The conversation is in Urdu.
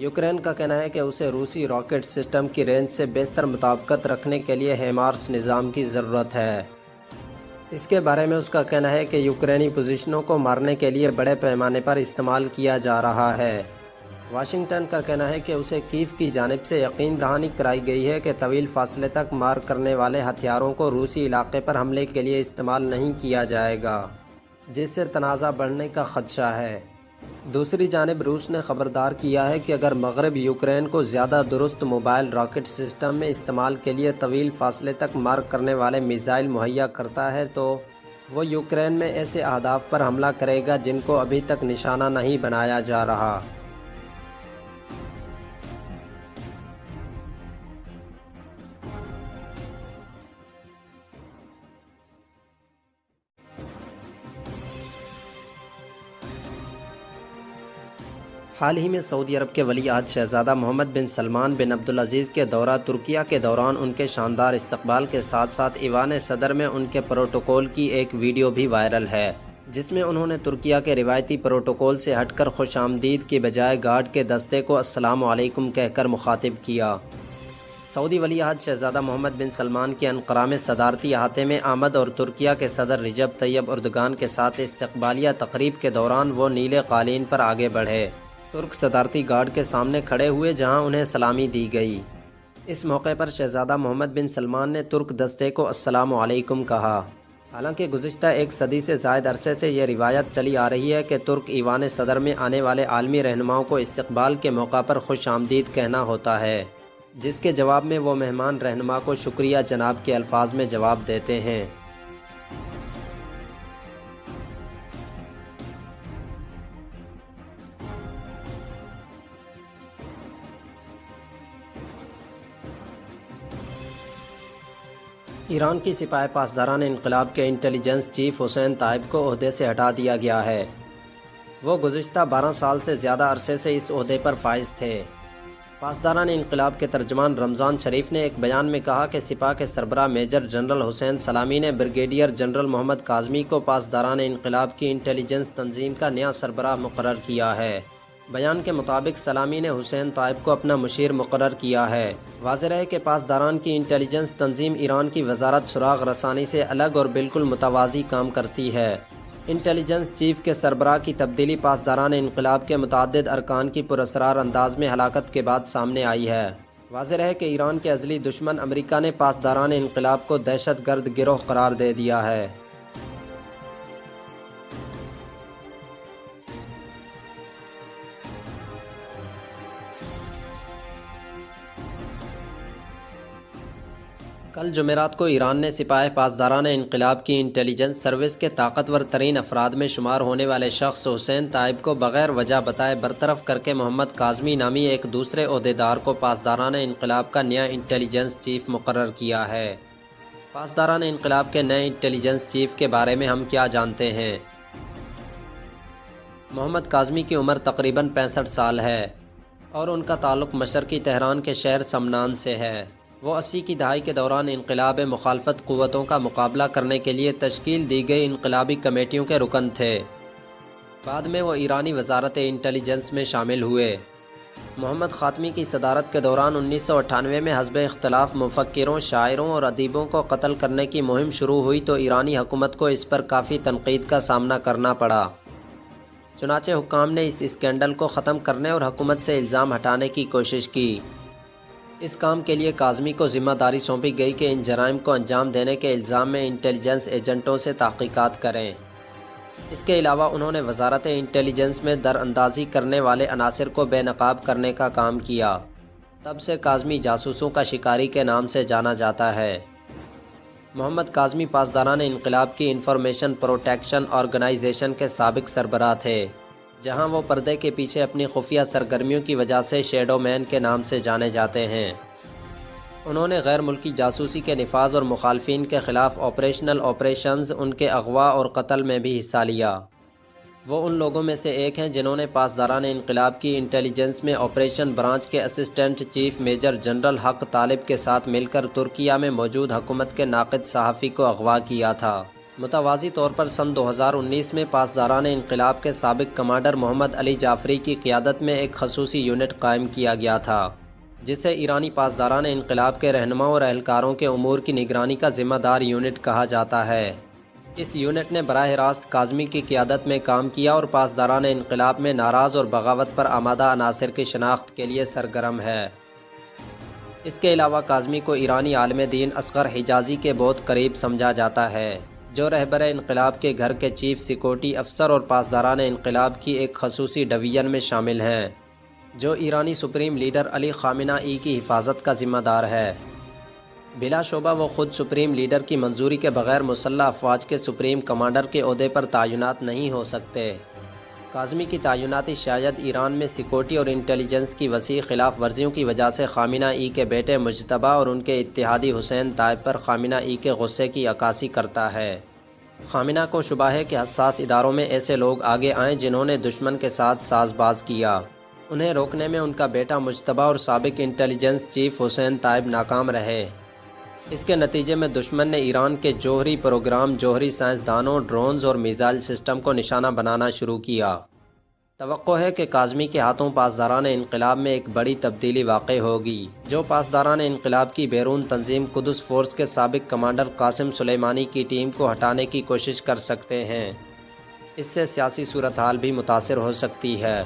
یوکرین کا کہنا ہے کہ اسے روسی راکٹ سسٹم کی رینج سے بہتر مطابقت رکھنے کے لیے ہیمارس نظام کی ضرورت ہے۔ اس کے بارے میں اس کا کہنا ہے کہ یوکرینی پوزیشنوں کو مارنے کے لیے بڑے پیمانے پر استعمال کیا جا رہا ہے۔ واشنگٹن کا کہنا ہے کہ اسے کیف کی جانب سے یقین دہانی کرائی گئی ہے کہ طویل فاصلے تک مار کرنے والے ہتھیاروں کو روسی علاقے پر حملے کے لیے استعمال نہیں کیا جائے گا، جس سے تنازع بڑھنے کا خدشہ ہے۔ دوسری جانب روس نے خبردار کیا ہے کہ اگر مغرب یوکرین کو زیادہ درست موبائل راکٹ سسٹم میں استعمال کے لیے طویل فاصلے تک مار کرنے والے میزائل مہیا کرتا ہے تو وہ یوکرین میں ایسے اہداف پر حملہ کرے گا جن کو ابھی تک نشانہ نہیں بنایا جا رہا۔ حال ہی میں سعودی عرب کے ولی عہد شہزادہ محمد بن سلمان بن عبدالعزیز کے دورہ ترکیہ کے دوران ان کے شاندار استقبال کے ساتھ ساتھ ایوان صدر میں ان کے پروٹوکول کی ایک ویڈیو بھی وائرل ہے، جس میں انہوں نے ترکیہ کے روایتی پروٹوکول سے ہٹ کر خوش آمدید کی بجائے گارڈ کے دستے کو السلام علیکم کہہ کر مخاطب کیا۔ سعودی ولی عہد شہزادہ محمد بن سلمان کی انقرہ میں صدارتی احاطے میں آمد اور ترکیہ کے صدر رجب طیب اردگان کے ساتھ استقبالیہ تقریب کے دوران وہ نیلے قالین پر آگے بڑھے، ترک صدارتی گارڈ کے سامنے کھڑے ہوئے جہاں انہیں سلامی دی گئی۔ اس موقع پر شہزادہ محمد بن سلمان نے ترک دستے کو السلام علیکم کہا۔ حالانکہ گزشتہ ایک صدی سے زائد عرصے سے یہ روایت چلی آ رہی ہے کہ ترک ایوان صدر میں آنے والے عالمی رہنماؤں کو استقبال کے موقع پر خوش آمدید کہنا ہوتا ہے، جس کے جواب میں وہ مہمان رہنما کو شکریہ جناب کے الفاظ میں جواب دیتے ہیں۔ ایران کی سپاہ پاسداران انقلاب کے انٹیلیجنس چیف حسین طائب کو عہدے سے ہٹا دیا گیا ہے۔ وہ گزشتہ 12 سال سے زیادہ عرصے سے اس عہدے پر فائز تھے۔ پاسداران انقلاب کے ترجمان رمضان شریف نے ایک بیان میں کہا کہ سپاہ کے سربراہ میجر جنرل حسین سلامی نے بریگیڈیئر جنرل محمد کاظمی کو پاسداران انقلاب کی انٹیلیجنس تنظیم کا نیا سربراہ مقرر کیا ہے۔ بیان کے مطابق سلامی نے حسین طائب کو اپنا مشیر مقرر کیا ہے۔ واضح ہے کہ پاسداران کی انٹیلیجنس تنظیم ایران کی وزارت سراغ رسانی سے الگ اور بالکل متوازی کام کرتی ہے۔ انٹیلیجنس چیف کے سربراہ کی تبدیلی پاسداران انقلاب کے متعدد ارکان کی پراسرار انداز میں ہلاکت کے بعد سامنے آئی ہے۔ واضح ہے کہ ایران کے ازلی دشمن امریکہ نے پاسداران انقلاب کو دہشت گرد گروہ قرار دے دیا ہے۔ کل جمعرات کو ایران نے سپاہ پاسداران انقلاب کی انٹیلیجنس سروس کے طاقتور ترین افراد میں شمار ہونے والے شخص حسین طائب کو بغیر وجہ بتائے برطرف کر کے محمد کاظمی نامی ایک دوسرے عہدیدار کو پاسداران انقلاب کا نیا انٹیلیجنس چیف مقرر کیا ہے۔ پاسداران انقلاب کے نئے انٹیلیجنس چیف کے بارے میں ہم کیا جانتے ہیں؟ محمد کاظمی کی عمر تقریباً 65 سال ہے اور ان کا تعلق مشرقی تہران کے شہر سمنان سے ہے۔ وہ 80 کی دہائی کے دوران انقلاب مخالفت قوتوں کا مقابلہ کرنے کے لیے تشکیل دی گئی انقلابی کمیٹیوں کے رکن تھے۔ بعد میں وہ ایرانی وزارت انٹیلیجنس میں شامل ہوئے۔ محمد خاتمی کی صدارت کے دوران 1998 میں حزب اختلاف مفکروں، شاعروں اور ادیبوں کو قتل کرنے کی مہم شروع ہوئی تو ایرانی حکومت کو اس پر کافی تنقید کا سامنا کرنا پڑا۔ چنانچہ حکام نے اس اسکینڈل کو ختم کرنے اور حکومت سے الزام ہٹانے کی کوشش کی۔ اس کام کے لیے کاظمی کو ذمہ داری سونپی گئی کہ ان جرائم کو انجام دینے کے الزام میں انٹیلیجنس ایجنٹوں سے تحقیقات کریں۔ اس کے علاوہ انہوں نے وزارت انٹیلیجنس میں دراندازی کرنے والے عناصر کو بے نقاب کرنے کا کام کیا۔ تب سے کاظمی جاسوسوں کا شکاری کے نام سے جانا جاتا ہے۔ محمد کاظمی پاسداران انقلاب کی انفارمیشن پروٹیکشن آرگنائزیشن کے سابق سربراہ تھے، جہاں وہ پردے کے پیچھے اپنی خفیہ سرگرمیوں کی وجہ سے شیڈو مین کے نام سے جانے جاتے ہیں۔ انہوں نے غیر ملکی جاسوسی کے نفاذ اور مخالفین کے خلاف آپریشنز، ان کے اغوا اور قتل میں بھی حصہ لیا۔ وہ ان لوگوں میں سے ایک ہیں جنہوں نے پاسداران انقلاب کی انٹیلیجنس میں آپریشن برانچ کے اسسٹنٹ چیف میجر جنرل حق طالب کے ساتھ مل کر ترکیہ میں موجود حکومت کے ناقد صحافی کو اغوا کیا تھا۔ متوازی طور پر سن 2019 میں پاسداران انقلاب کے سابق کمانڈر محمد علی جعفری کی قیادت میں ایک خصوصی یونٹ قائم کیا گیا تھا، جسے ایرانی پاسداران انقلاب کے رہنماؤں اور اہلکاروں کے امور کی نگرانی کا ذمہ دار یونٹ کہا جاتا ہے۔ اس یونٹ نے براہ راست کاظمی کی قیادت میں کام کیا اور پاسداران انقلاب میں ناراض اور بغاوت پر آمادہ عناصر کی شناخت کے لیے سرگرم ہے۔ اس کے علاوہ کاظمی کو ایرانی عالم دین اصغر حجازی کے بہت قریب سمجھا جاتا ہے، جو رہبر انقلاب کے گھر کے چیف سیکورٹی افسر اور پاسداران انقلاب کی ایک خصوصی ڈویژن میں شامل ہیں، جو ایرانی سپریم لیڈر علی خامنہ ای کی حفاظت کا ذمہ دار ہے۔ بلا شبہ وہ خود سپریم لیڈر کی منظوری کے بغیر مسلح افواج کے سپریم کمانڈر کے عہدے پر تعینات نہیں ہو سکتے۔ کاظمی کی تعیناتی شاید ایران میں سیکورٹی اور انٹیلیجنس کی وسیع خلاف ورزیوں کی وجہ سے خامنہ ای کے بیٹے مجتبیٰ اور ان کے اتحادی حسین طیب پر خامنہ ای کے غصے کی عکاسی کرتا ہے۔ خامنہ کو شبہ ہے کہ حساس اداروں میں ایسے لوگ آگے آئیں جنہوں نے دشمن کے ساتھ ساز باز کیا۔ انہیں روکنے میں ان کا بیٹا مجتبیٰ اور سابق انٹیلیجنس چیف حسین طیب ناکام رہے۔ اس کے نتیجے میں دشمن نے ایران کے جوہری پروگرام، جوہری سائنسدانوں، ڈرونز اور میزائل سسٹم کو نشانہ بنانا شروع کیا۔ توقع ہے کہ کاظمی کے ہاتھوں پاسداران انقلاب میں ایک بڑی تبدیلی واقع ہوگی، جو پاسداران انقلاب کی بیرون تنظیم قدس فورس کے سابق کمانڈر قاسم سلیمانی کی ٹیم کو ہٹانے کی کوشش کر سکتے ہیں۔ اس سے سیاسی صورتحال بھی متاثر ہو سکتی ہے۔